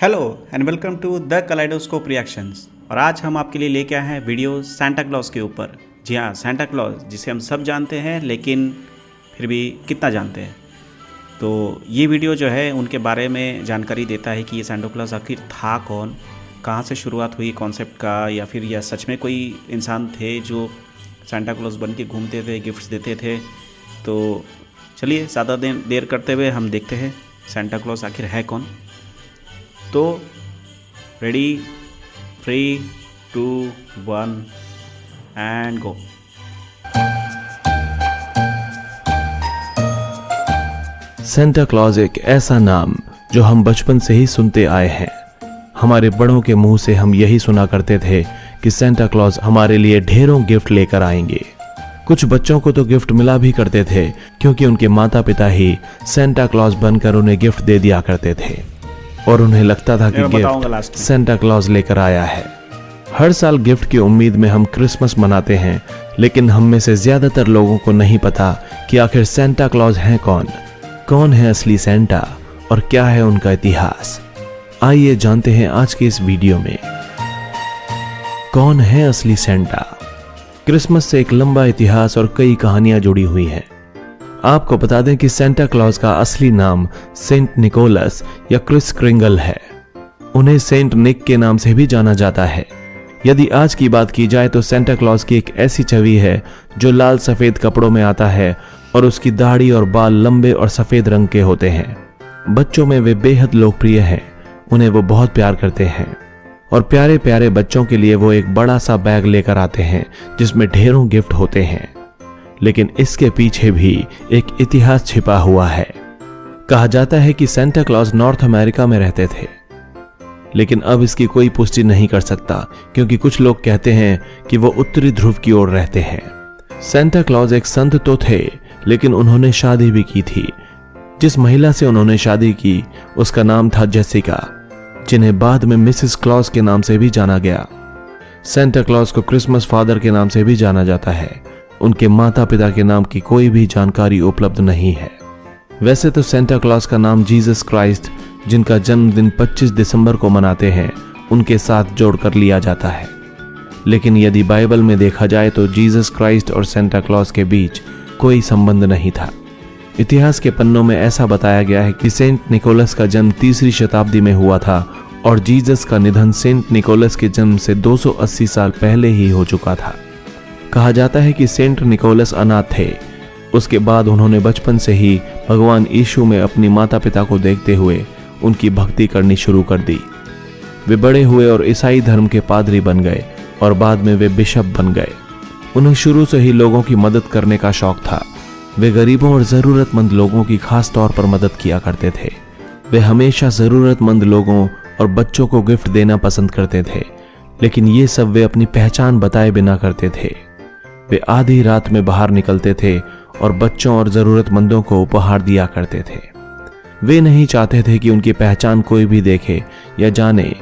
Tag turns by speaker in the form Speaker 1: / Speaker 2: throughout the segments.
Speaker 1: Hello and welcome to the kaleidoscope reactions. और आज हम आपके लिए लेके आए हैं वीडियो सांता क्लॉज के ऊपर। जी हाँ, सांता क्लॉज जिसे हम सब जानते हैं, लेकिन फिर भी कितना जानते हैं। तो ये वीडियो जो है उनके बारे में जानकारी देता है कि ये सांता क्लॉज आखिर था कौन, कहाँ से शुरुआत हुई कॉन्सेप्ट का, या फिर यह सच में कोई इंसान थे जो सांता क्लॉज बन के घूमते थे, गिफ्ट्स देते थे। तो चलिए ज़्यादा देर करते हुए हम देखते हैं सांता क्लॉज आखिर है कौन। तो ready, 3, 2, 1 and go.
Speaker 2: Santa Claus एक ऐसा नाम जो हम बचपन से ही सुनते आए हैं। हमारे बड़ों के मुंह से हम यही सुना करते थे कि सेंटा क्लॉज हमारे लिए ढेरों गिफ्ट लेकर आएंगे। कुछ बच्चों को तो गिफ्ट मिला भी करते थे क्योंकि उनके माता पिता ही सेंटा क्लॉज बनकर उन्हें गिफ्ट दे दिया करते थे और उन्हें लगता था कि गिफ्ट सेंटा क्लॉज लेकर आया है। हर साल गिफ्ट की उम्मीद में हम क्रिसमस मनाते हैं, लेकिन हम में से ज्यादातर लोगों को नहीं पता कि आखिर सेंटा क्लॉज हैं कौन है असली सेंटा और क्या है उनका इतिहास। आइए जानते हैं आज की इस वीडियो में कौन है असली सेंटा। क्रिसमस से एक लंबा इतिहास और कई कहानियां जुड़ी हुई हैं। आपको बता दें कि सेंटा क्लॉज का असली नाम सेंट निकोलस या क्रिस क्रिंगल है। उन्हें सेंट निक के नाम से भी जाना जाता है। यदि आज की बात की जाए तो सेंटा क्लॉज की एक ऐसी छवि है जो लाल सफेद कपड़ों में आता है और उसकी दाढ़ी और बाल लंबे और सफेद रंग के होते हैं। बच्चों में वे बेहद लोकप्रिय हैं, उन्हें वो बहुत प्यार करते हैं और प्यारे प्यारे बच्चों के लिए वो एक बड़ा सा बैग लेकर आते हैं जिसमें ढेरों गिफ्ट होते हैं। लेकिन इसके पीछे भी एक इतिहास छिपा हुआ है। कहा जाता है कि सेंटा क्लॉज नॉर्थ अमेरिका में रहते थे, लेकिन अब इसकी कोई पुष्टि नहीं कर सकता क्योंकि कुछ लोग कहते हैं कि वो उत्तरी ध्रुव की ओर रहते हैं। सेंटा क्लॉज एक संत तो थे, लेकिन उन्होंने शादी भी की थी। जिस महिला से उन्होंने शादी की उसका नाम था जेसिका, जिन्हें बाद में मिसेस क्लॉज के नाम से भी जाना गया। सेंटा क्लॉज को क्रिसमस फादर के नाम से भी जाना जाता है। उनके माता पिता के नाम की कोई भी जानकारी उपलब्ध नहीं है। वैसे तो सेंटा क्लॉज का नाम जीसस क्राइस्ट, जिनका जन्मदिन 25 दिसंबर को मनाते हैं, उनके साथ जोड़कर लिया जाता है। लेकिन यदि बाइबल में देखा जाए तो जीसस क्राइस्ट और सेंटा क्लॉज के बीच कोई संबंध नहीं था। इतिहास के पन्नों में ऐसा बताया गया है कि सेंट निकोलस का जन्म 3री शताब्दी में हुआ था और जीसस का निधन सेंट निकोलस के जन्म से 280 साल पहले ही हो चुका था। कहा जाता है कि सेंट निकोलस अनाथ थे। उसके बाद उन्होंने बचपन से ही भगवान यीशु में अपनी माता पिता को देखते हुए उनकी भक्ति करनी शुरू कर दी। वे बड़े हुए और ईसाई धर्म के पादरी बन गए और बाद में वे बिशप बन गए। उन्हें शुरू से ही लोगों की मदद करने का शौक था। वे गरीबों और ज़रूरतमंद लोगों की खास तौर पर मदद किया करते थे। वे हमेशा ज़रूरतमंद लोगों और बच्चों को गिफ्ट देना पसंद करते थे, लेकिन ये सब वे अपनी पहचान बताए बिना करते थे। वे आधी रात में बाहर निकलते थे और बच्चों और जरूरतमंदों को उपहार दिया करते थे। वे नहीं चाहते थे कि उनकी पहचान कोई भी देखे या जाने,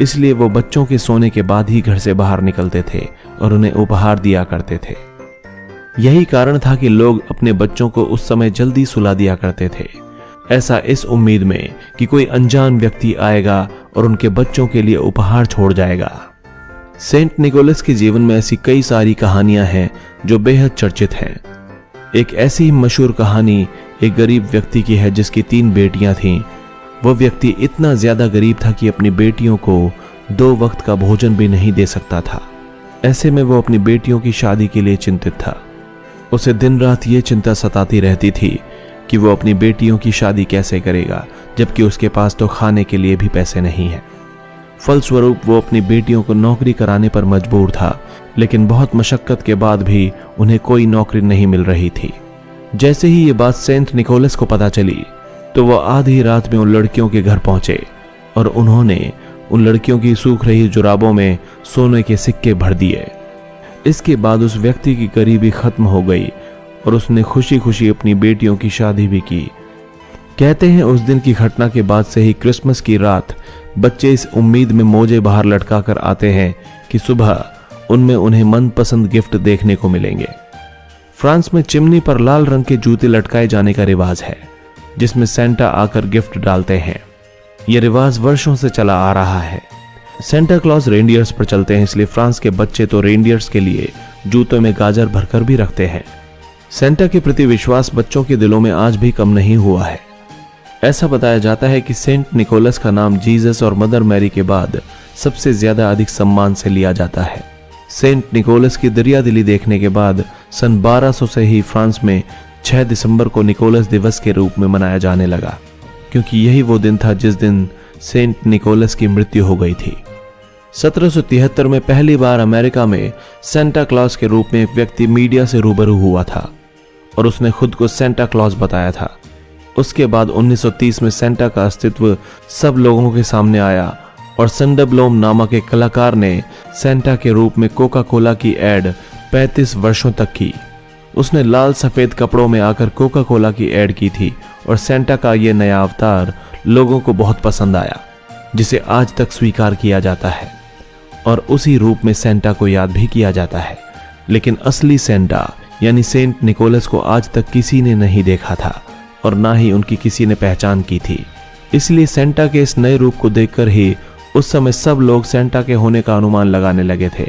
Speaker 2: इसलिए वो बच्चों के सोने के बाद ही घर से बाहर निकलते थे और उन्हें उपहार दिया करते थे। यही कारण था कि लोग अपने बच्चों को उस समय जल्दी सुला दिया करते थे, ऐसा इस उम्मीद में कि कोई अनजान व्यक्ति आएगा और उनके बच्चों के लिए उपहार छोड़ जाएगा। सेंट निकोलस के जीवन में ऐसी कई सारी कहानियां हैं जो बेहद चर्चित हैं। एक ऐसी मशहूर कहानी एक गरीब व्यक्ति की है जिसकी 3 बेटियां थीं। वो व्यक्ति इतना ज्यादा गरीब था कि अपनी बेटियों को 2 वक्त का भोजन भी नहीं दे सकता था। ऐसे में वो अपनी बेटियों की शादी के लिए चिंतित था। उसे दिन रात ये चिंता सताती रहती थी कि वो अपनी बेटियों की शादी कैसे करेगा, जबकि उसके पास तो खाने के लिए भी पैसे नहीं है। फलस्वरूप वो अपनी बेटियों को नौकरी कराने पर मजबूर था, लेकिन बहुत मशक्कत के बाद भी उन्हें कोई नौकरी नहीं मिल रही थी। जैसे ही ये बात सेंट निकोलस को पता चली तो वो आधी रात में उन लड़कियों के घर पहुंचे और उन्होंने उन लड़कियों की सूख रही जुराबों में सोने के सिक्के भर दिए। इसके बाद उस व्यक्ति की गरीबी खत्म हो गई और उसने खुशी खुशी अपनी बेटियों की शादी भी की। कहते हैं उस दिन की घटना के बाद से ही क्रिसमस की रात बच्चे इस उम्मीद में मोजे बाहर लटका कर आते हैं कि सुबह उनमें उन्हें मनपसंद गिफ्ट देखने को मिलेंगे। फ्रांस में चिमनी पर लाल रंग के जूते लटकाए जाने का रिवाज है, जिसमें सेंटा आकर गिफ्ट डालते हैं। ये रिवाज वर्षों से चला आ रहा है। सेंटा क्लॉज रेनडियर्स पर चलते हैं, इसलिए फ्रांस के बच्चे तो रेनडियर्स के लिए जूतों में गाजर भरकर भी रखते हैं। सेंटा के प्रति विश्वास बच्चों के दिलों में आज भी कम नहीं हुआ है। ऐसा बताया जाता है कि सेंट निकोलस का नाम जीसस और मदर मैरी के बाद सबसे ज्यादा अधिक सम्मान से लिया जाता है। सेंट निकोलस की दरियादिली देखने के बाद सन 1200 से ही फ्रांस में 6 दिसंबर को निकोलस दिवस के रूप में मनाया जाने लगा, क्योंकि यही वो दिन था जिस दिन सेंट निकोलस की मृत्यु हो गई थी। 1773 में पहली बार अमेरिका में सेंटा क्लॉज के रूप में एक व्यक्ति मीडिया से रूबरू हुआ था और उसने खुद को सेंटा क्लॉज बताया था। उसके बाद 1930 में सेंटा का अस्तित्व सब लोगों के सामने आया और संडब्लोम नामक एक कलाकार ने सेंटा के रूप में कोका कोला की एड 35 वर्षों तक की। उसने लाल सफेद कपड़ों में आकर कोका कोला की एड की थी और सेंटा का ये नया अवतार लोगों को बहुत पसंद आया, जिसे आज तक स्वीकार किया जाता है और उसी रूप में सेंटा को याद भी किया जाता है। लेकिन असली सेंटा यानी सेंट निकोलस को आज तक किसी ने नहीं देखा था और ना ही उनकी किसी ने पहचान की थी। इसलिए सेंटा के इस नए रूप को देखकर ही उस समय सब लोग सेंटा के होने का अनुमान लगाने लगे थे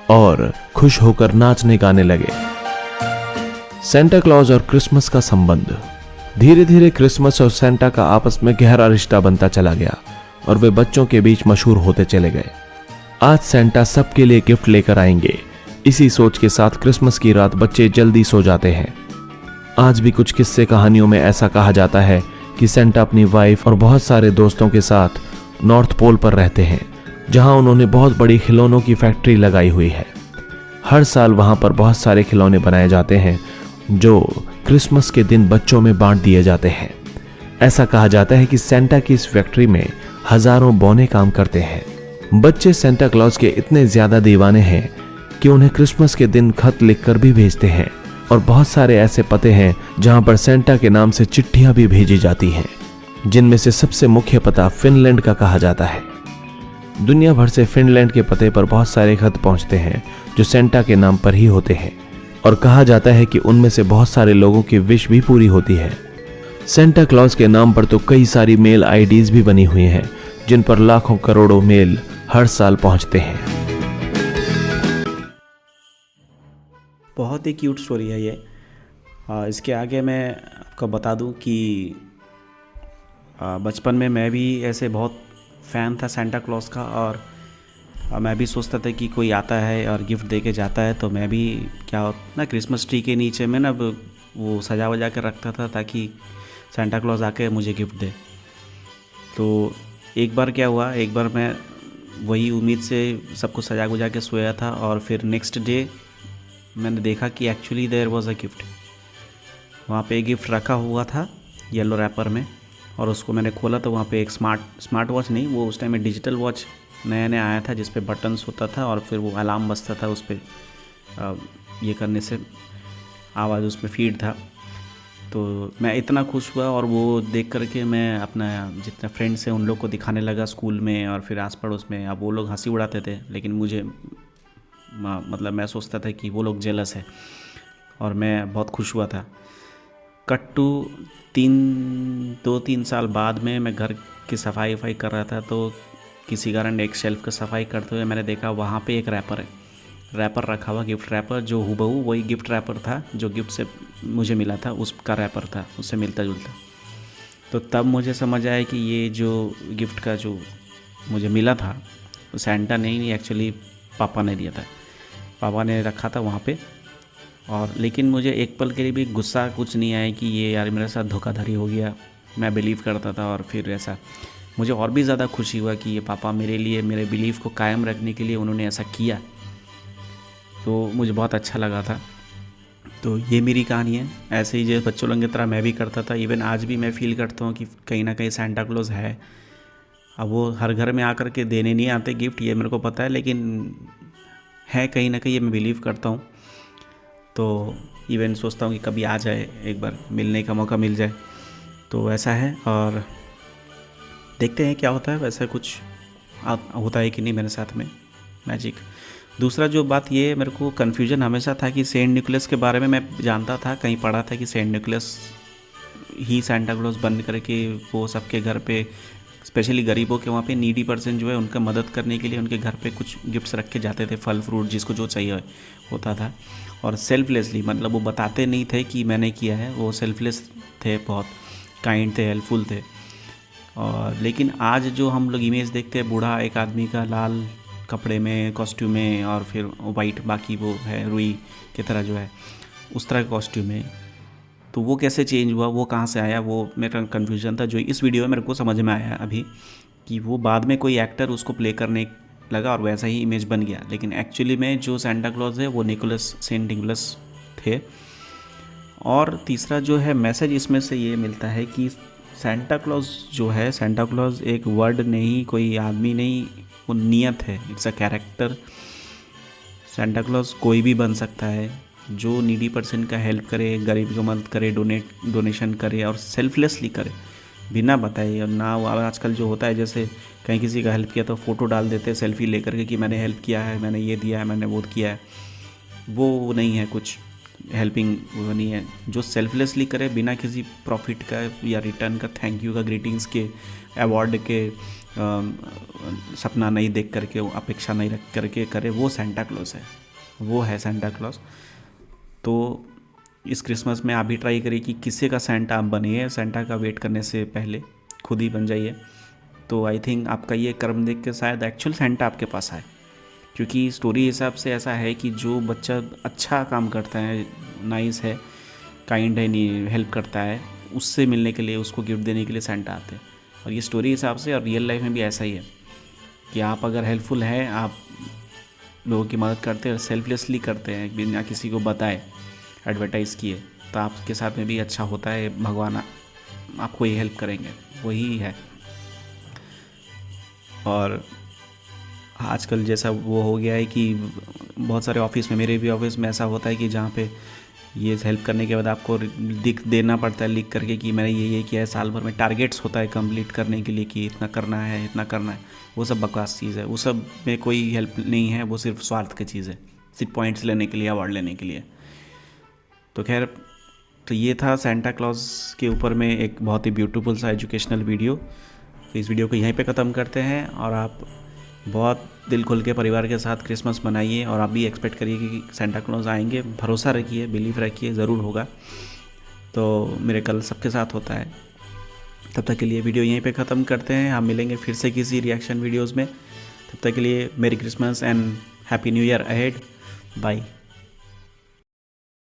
Speaker 2: और खुश होकर नाचने गाने लगे। सेंटा क्लॉज और क्रिसमस का संबंध। धीरे धीरे क्रिसमस और सेंटा का आपस में गहरा रिश्ता बनता चला गया और वे बच्चों के बीच मशहूर होते चले गए। आज सेंटा सबके लिए गिफ्ट लेकर आएंगे, इसी सोच के साथ क्रिसमस की रात बच्चे जल्दी सो जाते हैं। आज भी कुछ किस्से कहानियों में ऐसा कहा जाता है कि सेंटा अपनी वाइफ और बहुत सारे दोस्तों के साथ नॉर्थ पोल पर रहते हैं, जहां उन्होंने बहुत बड़ी खिलौनों की फैक्ट्री लगाई हुई है। हर साल वहां पर बहुत सारे खिलौने बनाए जाते हैं जो क्रिसमस के दिन बच्चों में बांट दिए जाते हैं। ऐसा कहा जाता है कि सेंटा की इस फैक्ट्री में हजारों बौने काम करते हैं। बच्चे सेंटा क्लॉज के इतने ज्यादा दीवाने हैं कि उन्हें क्रिसमस के दिन खत लिखकर भी भेजते हैं और बहुत सारे ऐसे पते हैं जहां पर सेंटा के नाम से चिट्ठियां भी भेजी जाती हैं, जिनमें से सबसे मुख्य पता फिनलैंड का कहा जाता है। दुनिया भर से फिनलैंड के पते पर बहुत सारे खत पहुंचते हैं जो सेंटा के नाम पर ही होते हैं और कहा जाता है कि उनमें से बहुत सारे लोगों की विश भी पूरी होती है। सेंटा क्लॉज के नाम पर तो कई सारी मेल आईडीज भी बनी हुई हैं, जिन पर लाखों करोड़ों मेल हर साल पहुंचते हैं।
Speaker 1: बहुत ही क्यूट स्टोरी है ये। इसके आगे मैं आपको बता दूं कि बचपन में मैं भी ऐसे बहुत फ़ैन था सेंटा क्लॉज का और मैं भी सोचता था कि कोई आता है और गिफ्ट दे के जाता है तो मैं भी क्या ना क्रिसमस ट्री के नीचे में ना वो सजा वजा कर रखता था ताकि सेंटा क्लॉज आके मुझे गिफ्ट दे। तो एक बार क्या हुआ, एक बार मैं वही उम्मीद से सब कुछ सजा गुजा के सोया था और फिर नेक्स्ट डे मैंने देखा कि actually there was a gift. वहाँ पे एक गिफ्ट रखा हुआ था येलो रैपर में और उसको मैंने खोला तो वहाँ पे एक स्मार्ट वॉच नहीं, वो उस टाइम में डिजिटल वॉच नया नया आया था जिस पे बटन्स होता था और फिर वो अलार्म बजता था, उस पर ये करने से आवाज़ उस पर फीड था। तो मैं इतना खुश हुआ और वो देख करके मैं अपना जितना फ्रेंड्स हैं उन लोग को दिखाने लगा स्कूल में और फिर आस पड़ोस में। अब वो लोग हंसी उड़ाते थे लेकिन मुझे मतलब मैं सोचता था कि वो लोग जेलस है और मैं बहुत खुश हुआ था। कट टू 2-3 साल बाद में मैं घर की सफाई वफाई कर रहा था तो किसी कारण एक शेल्फ की सफाई करते हुए मैंने देखा वहाँ पे एक रैपर रखा हुआ, गिफ्ट रैपर जो हूबहू वही गिफ्ट रैपर था जो गिफ्ट से मुझे मिला था, उसका रैपर था, उससे मिलता जुलता। तो तब मुझे समझ आया कि ये जो गिफ्ट का जो मुझे मिला था वो सेंटा नहीं एक्चुअली पापा ने दिया था, पापा ने रखा था वहाँ पे। और लेकिन मुझे एक पल के लिए भी गुस्सा कुछ नहीं आया कि ये यार मेरे साथ धोखाधड़ी हो गया। मैं बिलीव करता था और फिर ऐसा मुझे और भी ज़्यादा खुशी हुआ कि ये पापा मेरे लिए मेरे बिलीव को कायम रखने के लिए उन्होंने ऐसा किया, तो मुझे बहुत अच्छा लगा था। तो ये मेरी कहानी है। ऐसे ही जो बच्चों लोगों की तरह मैं भी करता था। इवन आज भी मैं फील करता हूँ कि कहीं ना कहीं सेंटा क्लॉज है। अब वो हर घर में आकर के देने नहीं आते गिफ्ट, ये मेरे को पता है, लेकिन है कहीं ना कहीं ये मैं बिलीव करता हूँ। तो इवन सोचता हूँ कि कभी आ जाए, एक बार मिलने का मौका मिल जाए। तो ऐसा है और देखते हैं क्या होता है। वैसा कुछ होता है कि नहीं मेरे साथ में मैजिक। दूसरा जो बात ये मेरे को कन्फ्यूजन हमेशा था कि सेंट निकोलस के बारे में मैं जानता था, कहीं पढ़ा था कि सेंट निकोलस ही सेंटा क्लॉज बन करके वो सबके घर पे स्पेशली गरीबों के वहाँ पे नीडी पर्सन जो है उनका मदद करने के लिए उनके घर पे कुछ गिफ्ट्स रखे जाते थे, फल फ्रूट जिसको जो चाहिए होता था। और सेल्फलेसली, मतलब वो बताते नहीं थे कि मैंने किया है, वो सेल्फलेस थे, बहुत काइंड थे, हेल्पफुल थे। और लेकिन आज जो हम लोग इमेज देखते हैं बूढ़ा एक आदमी का लाल कपड़े में, कॉस्ट्यूम में, और फिर वाइट बाकी वो है रुई की तरह जो है उस तरह का कॉस्ट्यूम में, तो वो कैसे चेंज हुआ, वो कहाँ से आया, वो मेरा कन्फ्यूजन था। जो इस वीडियो में मेरे को समझ में आया अभी कि वो बाद में कोई एक्टर उसको प्ले करने लगा और वैसा ही इमेज बन गया, लेकिन एक्चुअली में जो सेंटा क्लॉज है वो निकोलस सेंट निकोलस थे। और तीसरा जो है मैसेज इसमें से ये मिलता है कि सेंटा क्लॉज जो है, सेंटा क्लॉज एक वर्ड नहीं, कोई आदमी नहीं, वो नियत है, it's a character. Santa Claus कोई भी बन सकता है जो नीडी पर्सन का हेल्प करे, गरीब को मदद करे, डोनेशन करे और सेल्फलेसली करे, बिना बताए। और ना वो आजकल जो होता है जैसे कहीं किसी का हेल्प किया तो फ़ोटो डाल देते हैं सेल्फी लेकर के कि मैंने हेल्प किया है, मैंने ये दिया है, मैंने वो किया है, वो नहीं है, कुछ हेल्पिंग वो नहीं है। जो सेल्फलेसली करे बिना किसी प्रॉफिट का या रिटर्न का, थैंक यू का, ग्रीटिंग्स के, अवार्ड के, सपना नहीं देख करके, अपेक्षा नहीं रख करके करे, वो सेंटा क्लॉज है, वो है सेंटा क्लॉज। तो इस क्रिसमस में आप भी ट्राई करिए कि किसी का सेंटा आप बनिए, सेंटा का वेट करने से पहले खुद ही बन जाइए। तो आई थिंक आपका ये कर्म देख के शायद एक्चुअल सेंटा आपके पास आए, क्योंकि स्टोरी हिसाब से ऐसा है कि जो बच्चा अच्छा काम करता है, नाइस है, काइंड है, नहीं हेल्प करता है, उससे मिलने के लिए, उसको गिफ्ट देने के लिए सेंटा आते हैं। और ये स्टोरी हिसाब से और रियल लाइफ में भी ऐसा ही है कि आप अगर हेल्पफुल हैं, आप लोगों की मदद करते हैं, सेल्फलेसली करते हैं, बिना किसी को बताए, एडवर्टाइज़ किए, तो आपके साथ में भी अच्छा होता है। भगवान आपको ही हेल्प करेंगे, वही है। और आजकल जैसा वो हो गया है कि बहुत सारे ऑफिस में, मेरे भी ऑफिस में ऐसा होता है कि जहाँ पे ये हेल्प करने के बाद आपको देना पड़ता है लिख करके कि मैंने ये किया है, साल भर में टारगेट्स होता है कंप्लीट करने के लिए कि इतना करना है, इतना करना है। वो सब बकवास चीज़ है, वो सब में कोई हेल्प नहीं है, वो सिर्फ स्वार्थ की चीज़ है, सिर्फ पॉइंट्स लेने के लिए, अवार्ड लेने के लिए। तो खैर, तो ये था सेंटा क्लॉज के ऊपर में एक बहुत ही ब्यूटीफुल सा एजुकेशनल वीडियो। तो इस वीडियो को यहीं पे ख़त्म करते हैं, और आप बहुत दिल खोल के परिवार के साथ क्रिसमस मनाइए, और आप भी एक्सपेक्ट करिए कि सेंटा क्लॉज आएंगे, भरोसा रखिए, बिलीव रखिए, ज़रूर होगा। तो मेरे कल सबके साथ होता है। तब तक के लिए वीडियो यहीं पे ख़त्म करते हैं, हम मिलेंगे फिर से किसी रिएक्शन वीडियोज़ में। तब तक के लिए merry Christmas and happy new year ahead, bye.